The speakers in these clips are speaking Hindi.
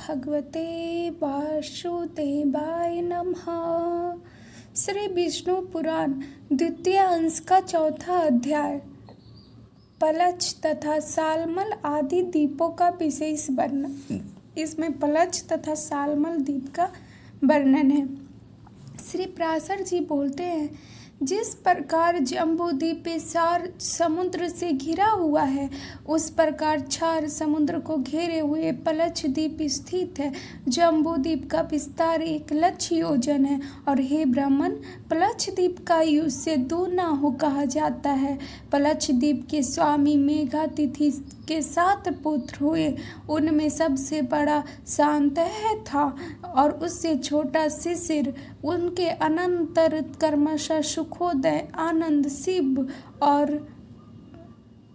भगवते वासुदेवाय नमः। श्री विष्णु पुराण द्वितीय अंश का चौथा अध्याय पलच तथा सालमल आदि द्वीपों का विशेष वर्णन। इसमें पलच तथा सालमल द्वीप का वर्णन है। श्री पराशर जी बोलते हैं, जिस प्रकार जम्बूद्वीप सार समुद्र से घिरा हुआ है, उस प्रकार चार समुद्र को घेरे हुए पलच द्वीप स्थित है। जम्बूद्वीप का विस्तार 1,00,000 योजन है और हे ब्राह्मण, पलच द्वीप का उससे दूना हो कहा जाता है। पलच द्वीप के स्वामी मेघातिथि के 7 पुत्र हुए। उनमें सबसे बड़ा शांतः था और उससे छोटा शिशिर। उनके अनंतर क्रमशः सुखोदय, आनंद, शिव और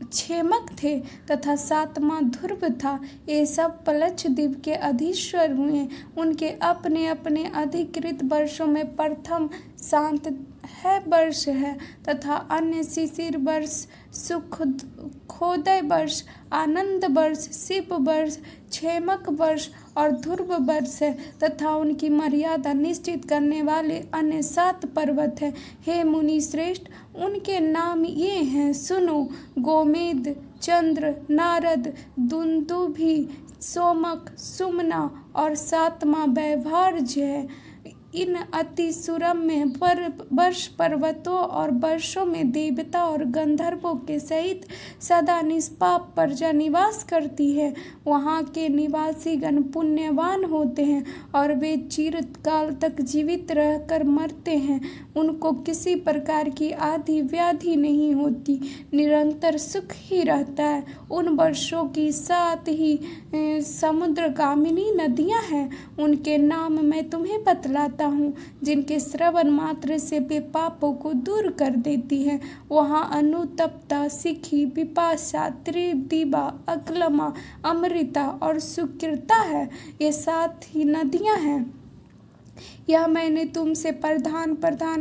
क्षेमक थे तथा 7वां ध्रुव था। ये सब पलच द्वीप के अधीश्वर हुए। उनके अपने अपने अधिकृत वर्षों में प्रथम शांत है वर्ष है तथा अन्य शिशिर वर्ष, सुखोदय वर्ष, आनंद वर्ष, शिव वर्ष, क्षेमक वर्ष और ध्रुव वर्ष है तथा उनकी मर्यादा निश्चित करने वाले अन्य 7 पर्वत हैं। हे मुनि श्रेष्ठ, उनके नाम ये हैं, सुनो। गोमेद, चंद्र, नारद, दुंदुभि, सोमक, सुमना और 7वां वैभार्य है। इन अति सुरम्य वर्ष पर्वतों और वर्षों में देवता और गंधर्वों के सहित सदा निष्पाप प्रजा निवास करती है। वहाँ के निवासीगण पुण्यवान होते हैं और वे चिरकाल तक जीवित रहकर मरते हैं। उनको किसी प्रकार की आदि व्याधि नहीं होती, निरंतर सुख ही रहता है। उन वर्षों की 7 ही समुद्रगामिनी नदियाँ हैं। उनके नाम मैं तुम्हें बतलाता हूँ, जिनके श्रवण मात्र से वे पापों को दूर कर देती हैं। वहाँ अनुतप्ता, सिखी, विपाशा, त्रिदिवा, अक्लमा, अमृता और सुकृता है। ये 7 ही नदियाँ हैं। यह मैंने तुमसे प्रधान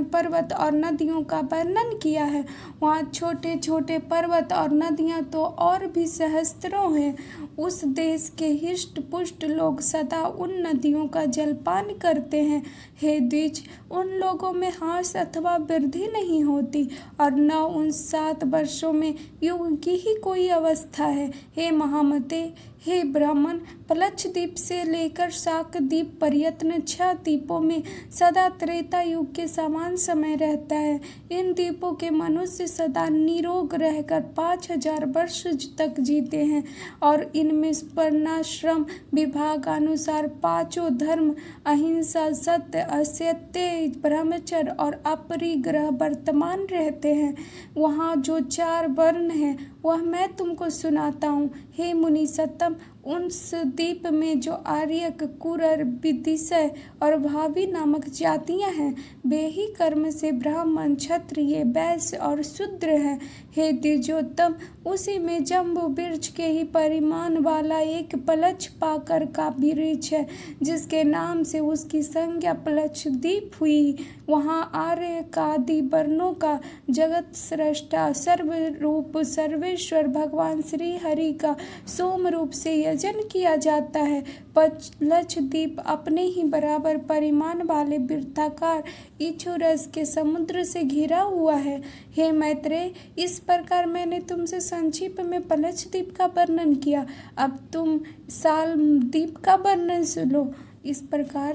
पर्वत और नदियों का वर्णन किया है। वहाँ छोटे छोटे पर्वत और नदियाँ तो और भी सहस्त्रों हैं। उस देश के हिष्ट पुष्ट लोग सदा उन नदियों का जलपान करते हैं। हे द्विज, उन लोगों में ह्रास अथवा वृद्धि नहीं होती और न उन 7 वर्षों में युग की ही कोई अवस्था है। हे महामते, हे ब्राह्मण, पलच द्वीप से लेकर शाक द्वीप पर्यंत 6 द्वीपों में सदा त्रेता युग के समान समय रहता है। इन द्वीपों के मनुष्य सदा निरोग रहकर 5,000 वर्ष तक जीते हैं और इनमें वर्णाश्रम विभाग अनुसार 5 धर्म, अहिंसा, सत्य, असत्य, ब्रह्मचर्य और अपरिग्रह वर्तमान रहते हैं। वहाँ जो 4 वर्ण हैं वह मैं तुमको सुनाता हूँ। हे मुनि सत्तम, उस द्वीप में जो आर्यक, कुरर, विदिशय और भावी नामक जातियां हैं, वे ही कर्म से ब्राह्मण, क्षत्रिय, वैश्य और शूद्र हैं। हे द्विजोत्तम, उसी में जम्बू वृक्ष के ही परिमाण वाला एक पलच पाकर का वृक्ष है, जिसके नाम से उसकी संज्ञा पलच द्वीप हुई। वहाँ आर्य आदि वर्णों का जगत सृष्टा, सर्वरूप सर्वेश्वर भगवान श्री हरि का सोम रूप से यजन किया जाता है। पलच द्वीप अपने ही बराबर परिमाण वाले वृत्ताकार इक्षुरस के समुद्र से घिरा हुआ है। हे मैत्रेय, इस प्रकार मैंने तुमसे संक्षिप्त में पलच द्वीप का वर्णन किया। अब तुम साल द्वीप का वर्णन सुनो। इस प्रकार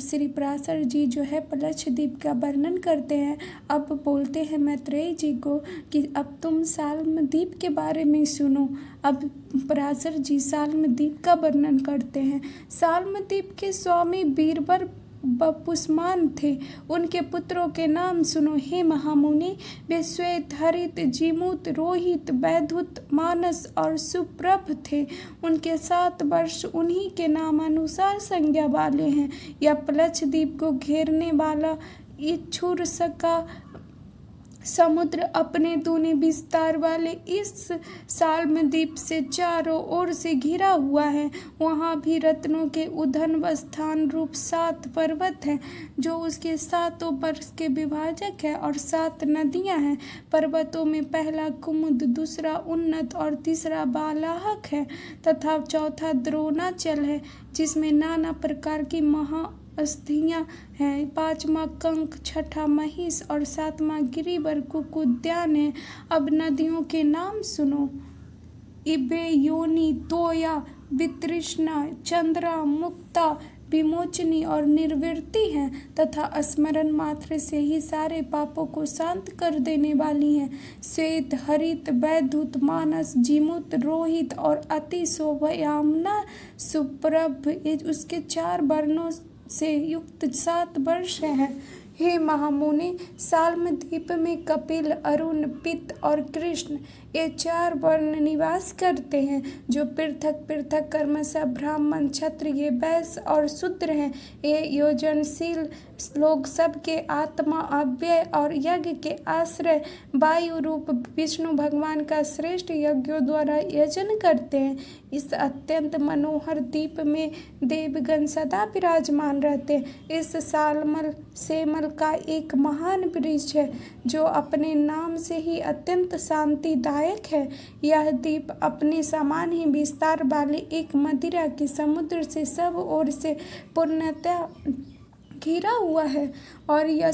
श्री पराशर जी जो है पलच द्वीप का वर्णन करते हैं। अब बोलते हैं मैत्रेय जी को कि अब तुम साल्म द्वीप के बारे में सुनो। अब पराशर जी साल्म द्वीप का वर्णन करते हैं। साल्म द्वीप के स्वामी बीरबर पुष्मान थे। उनके पुत्रों के नाम सुनो। हे महामुनि, वे श्वेत, हरित, जीमूत, रोहित, वैधुत, मानस और सुप्रभ थे। उनके 7 वर्ष उन्हीं के नामानुसार संज्ञा वाले हैं। यह पलच द्वीप को घेरने वाला इक्षुरस का समुद्र अपने दूने विस्तार वाले इस साल्म द्वीप से चारों ओर से घिरा हुआ है। वहाँ भी रत्नों के उद्गम व स्थान रूप 7 पर्वत हैं, जो उसके 7 वर्ष के विभाजक है, और 7 नदियाँ हैं। पर्वतों में पहला कुमुद, दूसरा उन्नत और तीसरा बालाहक है, तथा चौथा द्रोणाचल है, जिसमें नाना प्रकार की महाअस्थियाँ हैं। 5वां कंक, 6ठा महिष और 7वां गिरिवर कुकुद्यान है। अब नदियों के नाम सुनो। इबे, योनि, तोया, वितृष्णा, चंद्रा, मुक्ता, विमोचनी और निर्वृत्ति हैं, तथा स्मरण मात्र से ही सारे पापों को शांत कर देने वाली हैं। श्वेत, हरित, वैधुत, मानस, जीमूत, रोहित और अति शोभयामना सुप्रभ, ये उसके 4 वर्णों से युक्त 7 वर्ष हैं। हे महामुनि, साल्म द्वीप में कपिल, अरुण, पित्त और कृष्ण, ये 4 वर्ण निवास करते हैं, जो पृथक पृथक क्रमशः ब्राह्मण, क्षत्रिय, वैश्य और शूद्र हैं। ये योजनशील लोग सबके आत्मा, अव्यय और यज्ञ के आश्रय वायु रूप विष्णु भगवान का श्रेष्ठ यज्ञों द्वारा यजन करते हैं। इस अत्यंत मनोहर द्वीप में देवगण सदा विराजमान रहते हैं। इस सालमल सेमल का एक महान वृक्ष है, जो अपने नाम से ही अत्यंत शांतिदायक है। यह द्वीप अपने समान ही विस्तार वाले एक मदिरा के समुद्र से सब ओर से पूर्णतः घिरा हुआ है, और यह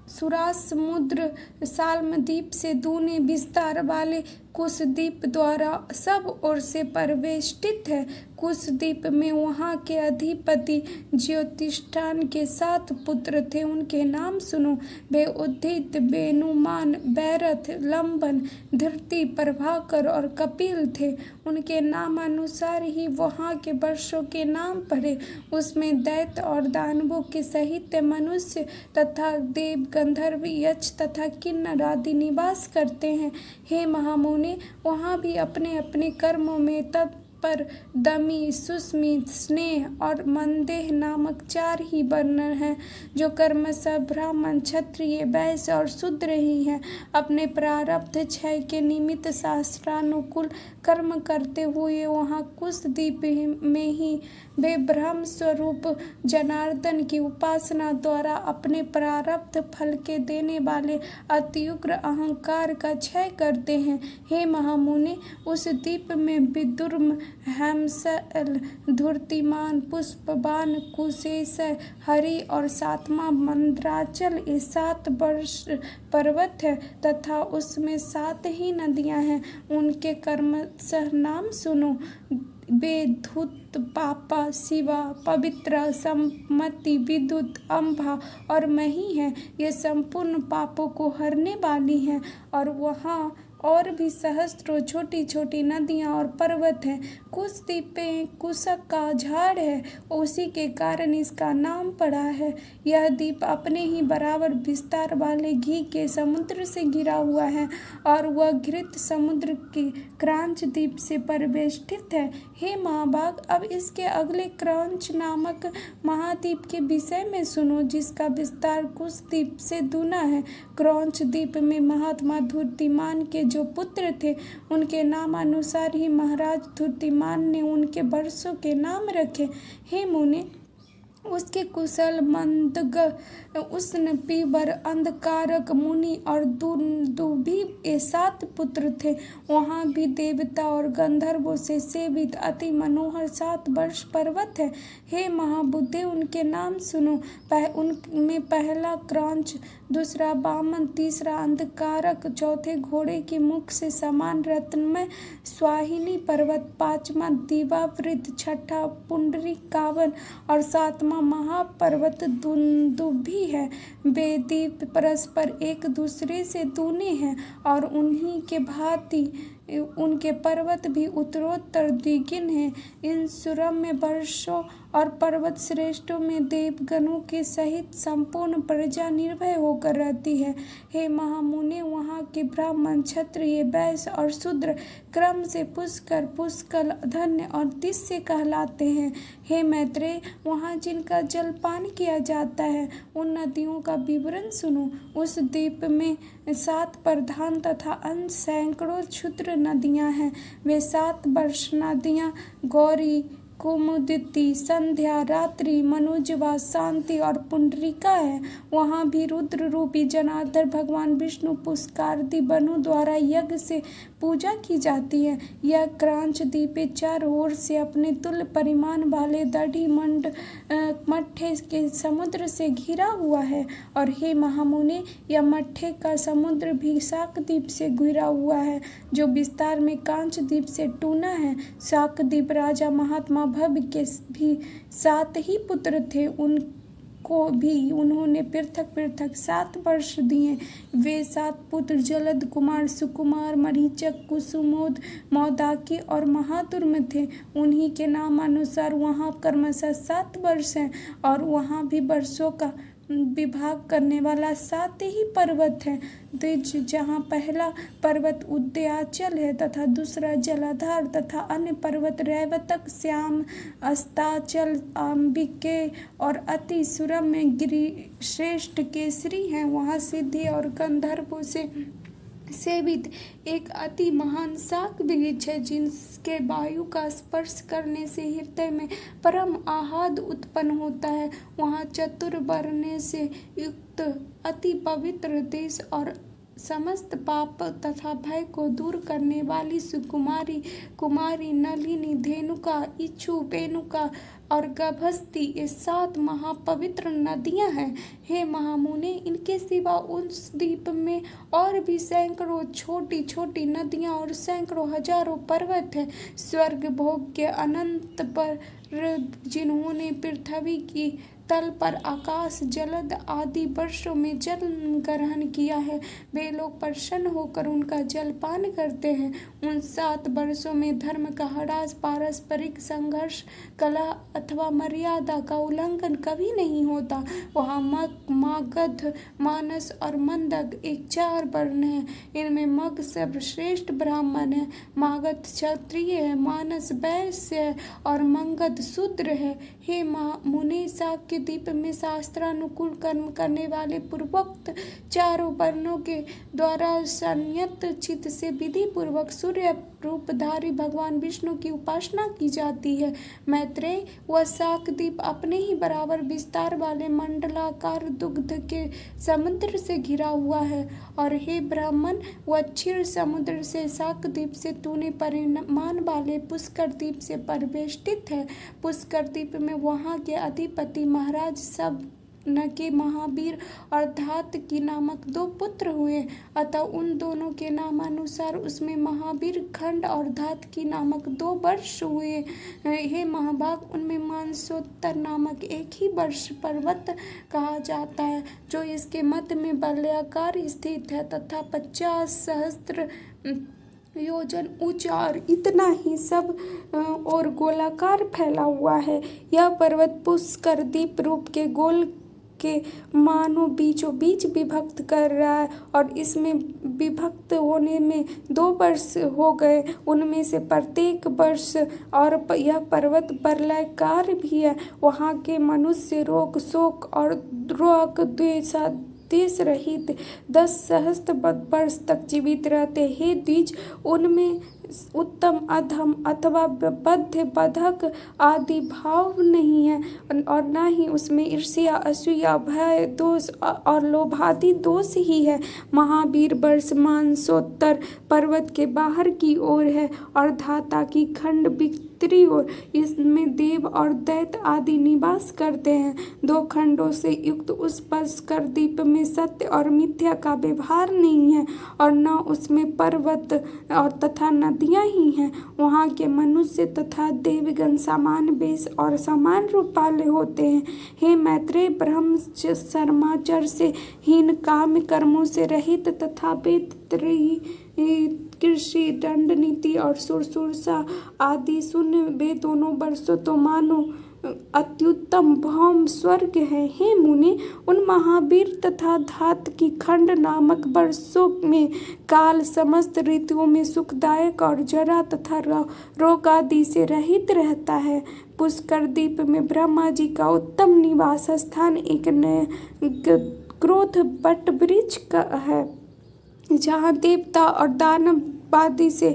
सुरास समुद्र साल्म द्वीप से दूने विस्तार वाले कुश द्वीप द्वारा सब ओर से परिवेष्टित है। कुश द्वीप में वहाँ के अधिपति ज्योतिष्ठान के 7 पुत्र थे। उनके नाम सुनो। वे उद्धित, बेनुमान, बैरथ, लंबन, धृति, प्रभाकर और कपिल थे। उनके नामानुसार ही वहाँ के वर्षों के नाम पड़े। उसमें दैत्य और दानवों के सहित मनुष्य तथा देव, गंधर्व, यक्ष तथा किन्नर आदि निवास करते हैं। हे महामुनि, वहाँ भी अपने अपने कर्मों में तत्पर, दमी, सुस्मी, स्नेह और मंदेह नामक 4 ही वर्ण हैं, जो कर्मशः ब्राह्मण, क्षत्रिय, वैश्य और शूद्र ही हैं। अपने प्रारब्ध क्षय के निमित्त शास्त्रानुकूल कर्म करते हुए वहाँ कुश द्वीप में ही वे ब्रह्म स्वरूप जनार्दन की उपासना द्वारा अपने प्रारब्ध फल के देने वाले अत्युग्र अहंकार का क्षय करते हैं। हे महामुनि, उस द्वीप में विदुर्म, हेमशैल, धूर्तिमान, पुष्पवान, कुशेशय, हरि और 7वां मंद्राचल, ये 7 वर्ष पर्वत है, तथा उसमें 7 ही नदियां हैं। उनके कर्मशः नाम सुनो। वे धूत, पापा, शिवा, पवित्रा, सम्मति, विद्युत, अम्भा और मही हैं। ये संपूर्ण पापों को हरने वाली हैं, और वहाँ और भी सहस्त्रों छोटी छोटी नदियाँ और पर्वत हैं। कुश द्वीप पे कुशक का झाड़ है, उसी के कारण इसका नाम पड़ा है। यह द्वीप अपने ही बराबर विस्तार वाले घी के समुद्र से घिरा हुआ है, और वह घृत समुद्र की क्रांच द्वीप से परिवेष्टित है। हे महाभाग, अब इसके अगले क्रांच नामक महाद्वीप के विषय में सुनो, जिसका विस्तार कुश द्वीप से दूना है। क्रांच द्वीप में महात्मा धूर्तिमान के जो पुत्र थे, उनके नामानुसार ही महाराज धूर्तिमान ने उनके वर्षों के नाम रखे। हे मुनि, उसके कुशल, मंदग, उष्ण, पीबर, अंधकारक, मुनि और दुंदुभि, ये 7 पुत्र थे। वहाँ भी देवता और गंधर्वों से सेवित अति मनोहर 7 वर्ष पर्वत है। हे महाबुद्धे, उनके नाम सुनो। उनमें पहला क्रांच, दूसरा वामन, तीसरा अंधकारक, चौथे घोड़े के मुख से समान रत्नमय स्वाहिनी पर्वत, 5वां दिवावृत, 6ठा पुंडरीकावन और 7वां महापर्वत दुंदुभि है। वे द्वीप परस्पर एक दूसरे से दूने हैं, और उन्हीं के भांति उनके पर्वत भी उत्तरोत्तर द्विगुण हैं। इन सुरम्य वर्षों और पर्वत श्रेष्ठों में देवगणों के सहित संपूर्ण प्रजा निर्भय होकर रहती है। हे महामुने, वहाँ के ब्राह्मण, क्षत्रिय, वैश्य और शूद्र क्रम से पुष्कर, पुष्कल, धन्य और तिष्य कहलाते हैं। हे मैत्रेय, वहाँ जिनका जलपान किया जाता है उन नदियों का विवरण सुनो। उस द्वीप में 7 प्रधान तथा अन्य सैकड़ों क्षुद्र नदियाँ हैं। वे 7 वर्ष नदियाँ गौरी, कुमुदिती, संध्या, रात्रि, मनुजवा, शांति और पुंडरीका है। वहाँ भी रुद्र रूपी जनार्दन भगवान विष्णु पुष्करादि वनों द्वारा यज्ञ से पूजा की जाती है। यह क्रांच द्वीप चारों ओर से अपने तुल्य परिमाण वाले दढ़ी मट्ठे के समुद्र से घिरा हुआ है। और हे महामुने, यह मट्ठे का समुद्र भी शाकद्वीप से घिरा हुआ है, जो विस्तार में कांच द्वीप से टूना है। शाकद्वीप राजा महात्मा भव के भी 7 ही पुत्र थे। उनको भी उन्होंने पृथक पृथक 7 वर्ष दिए। वे 7 पुत्र जलद कुमार, सुकुमार, मरीचक, कुसुमोद, मौदाकी और महातुर्म थे। उन्हीं के नाम अनुसार वहाँ क्रमशः 7 वर्ष हैं और वहाँ भी वर्षों का विभाग करने वाला 7 ही पर्वत है। द्विज, जहाँ पहला पर्वत उदयाचल है तथा दूसरा जलाधार तथा अन्य पर्वत रैवतक, श्याम, अस्ताचल, अंबिके और अति सुरम्य गिरि श्रेष्ठ केसरी हैं। वहाँ सिद्धि और गंधर्वों से सेवित एक अति महान शाक वृक्ष है, जिसके वायु का स्पर्श करने से हृदय में परम आह्लाद उत्पन्न होता है। वहाँ चतुर्वर्ण से युक्त अति पवित्र देश और समस्त पाप तथा भय को दूर करने वाली सुकुमारी, कुमारी, नलिनी, धेनुका, इच्छु, वेणुका और गभस्ती, ये 7 महापवित्र नदियां हैं। हे महामुने, इनके सिवा उस द्वीप में और भी सैकड़ों छोटी छोटी नदियां और सैकड़ों हजारों पर्वत हैं। स्वर्ग भोग के अनंत पर जिन्होंने पृथ्वी की तल पर आकाश, जलद आदि वर्षों में जन्म ग्रहण किया है, वे लोग प्रसन्न होकर उनका जलपान करते हैं। उन 7 वर्षों में धर्म का ह्रास, पारस्परिक संघर्ष, कलह अथवा मर्यादा का उल्लंघन कभी नहीं होता। वहाँ मग, मागध, मानस और मंदग एक 4 वर्ण हैं। इनमें मग सर्वश्रेष्ठ ब्राह्मण है, मागध क्षत्रिय है, मानस वैश्य है और मंगध शूद्र है। हे मुनि, शाक के द्वीप में शास्त्रानुकूल कर्म करने वाले पूर्वोक्त 4 वर्णों के द्वारा संयत चित्त से विधि पूर्वक सूर्य रूपधारी भगवान विष्णु की उपासना की जाती है। मैत्रेय, वह शाक द्वीप अपने ही बराबर विस्तार वाले मंडलाकार दुग्ध के समुद्र से घिरा हुआ है। और हे ब्राह्मण, वह क्षीर समुद्र से शाक द्वीप से तूने परिमाण वाले पुष्कर द्वीप से परिवेष्टित है। पुष्कर द्वीप में वहाँ के अधिपति महाराज सब न के महावीर और धातकी नामक 2 पुत्र हुए, अतः उन दोनों के नामानुसार उसमें महावीर खंड और धातकी नामक 2 वर्ष हुए। हे महाभाग, उनमें मानसोत्तर नामक एक ही वर्ष पर्वत कहा जाता है, जो इसके मध्य में वलयाकार स्थित है तथा 50 सहस्त्र योजन ऊंचा और इतना ही सब और गोलाकार फैला हुआ है। यह पर्वत पुष्कर द्वीप रूप के गोल के मानो बीचों बीच विभक्त कर रहा है और इसमें विभक्त होने में 2 वर्ष हो गए। उनमें से प्रत्येक वर्ष और यह पर्वत प्रलयकार भी है। वहाँ के मनुष्य रोग, शोक और रोग देश रहित 10 सहस्त्र वर्ष तक जीवित रहते। हे द्विज, उनमें उत्तम, अधम अथवा बद्ध, बधक आदि भाव नहीं है और न ही उसमें ईर्ष्या, असूया, भय, दोष और लोभादि दोष ही है। महावीर वर्ष मानसोत्तर पर्वत के बाहर की ओर है और धाता की खंड भीतरी ओर। इसमें देव और दैत्य आदि निवास करते हैं। 2 खंडों से युक्त उस पुष्कर द्वीप में सत्य और मिथ्या का व्यवहार नहीं है और न उसमें पर्वत और तथा नदियाँ ही हैं। वहाँ के मनुष्य तथा देवगण समान वेश और समान रूप वाले होते हैं। हे मैत्रेय, ब्रह्मचर्य से हीन, काम कर्मों से रहित तथा वेद कृषि, दंड नीति और शुश्रूषा आदि शून्य वे दोनों वर्षों तो मानो अत्युत्तम भौम स्वर्ग है। हे मुनि, उन महावीर तथा धात की खंड नामक वर्षों में काल समस्त ऋतुओं में सुखदायक और जरा तथा रोग आदि से रहित रहता है। पुष्कर द्वीप में ब्रह्मा जी का उत्तम निवास स्थान एक क्रोध बट वृक्ष का है, जहाँ देवता और दानव आदि से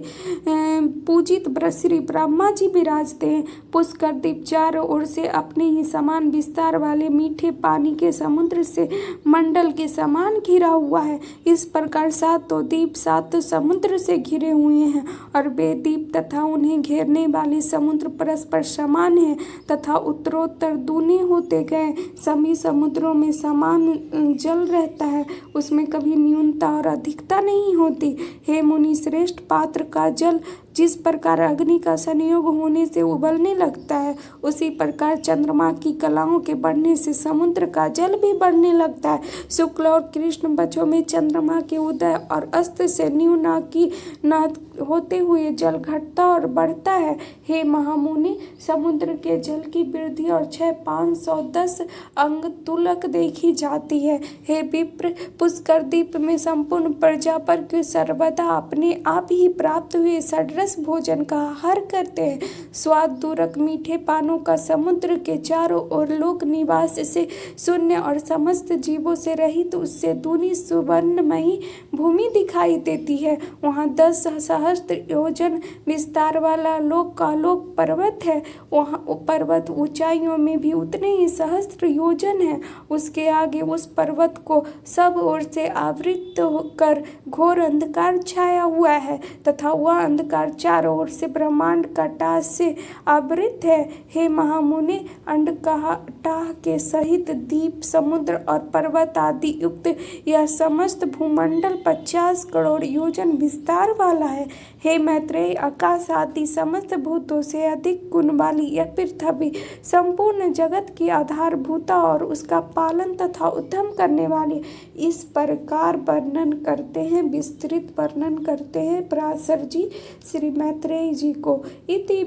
पूजित श्री ब्रह्मा जी विराजते हैं। पुष्कर द्वीप चारों ओर से अपने ही समान विस्तार वाले मीठे पानी के समुद्र से मंडल के समान घिरा हुआ है। इस प्रकार सातों द्वीप सात समुद्र से घिरे हुए हैं और वे द्वीप तथा उन्हें घेरने वाले समुद्र परस्पर समान हैं तथा उत्तरोत्तर दूनी होते गए। सभी समुद्रों में समान जल रहता है, उसमें कभी न्यूनता और अधिकता नहीं होती। हे मुनि श्रेष्ठ, पात्र का जल जिस प्रकार अग्नि का संयोग होने से उबलने लगता है, उसी प्रकार चंद्रमा की कलाओं के बढ़ने से समुद्र का जल भी बढ़ने लगता है। शुक्ल और कृष्ण पक्षों में चंद्रमा के उदय और अस्त से न्यूना की न होते हुए जल घटता और बढ़ता है। हे महामुनि, समुद्र के जल की वृद्धि और क्षय 510 अंग तुलक देखी जाती है। हे विप्र, पुष्कर द्वीप में संपूर्ण प्रजा पर के सर्वदा अपने आप ही प्राप्त हुए षड्रस भोजन का आहार करते हैं। स्वाद दूरक मीठे पानों का समुद्र के चारों ओर लोक निवास से शून्य और समस्त जीवों से रहित उससे दूनी सुवर्णमयी भूमि दिखाई देती है। वहाँ 10 सहस्त्र योजन विस्तार वाला लोक का लोक पर्वत है। वहाँ पर्वत ऊंचाइयों में भी उतने ही सहस्त्र योजन है। उसके आगे उस पर्वत को सब ओर से आवृत कर घोर अंधकार छाया हुआ है तथा वह अंधकार चारों ओर से ब्रह्मांड का टाह से आवृत है। हे महामुनि, अंडकाटाह के सहित द्वीप, समुद्र और पर्वत आदि युक्त यह समस्त भूमंडल 50 करोड़ योजन विस्तार वाला है। हे मैत्रेय, आकाश आदि समस्त भूतों से अधिक गुण वाली यह पृथ्वी संपूर्ण जगत की आधारभूता और उसका पालन तथा उद्यम करने वाली। इस प्रकार वर्णन करते हैं, विस्तृत वर्णन करते हैं पराशर जी श्री मैत्रेय जी को। इति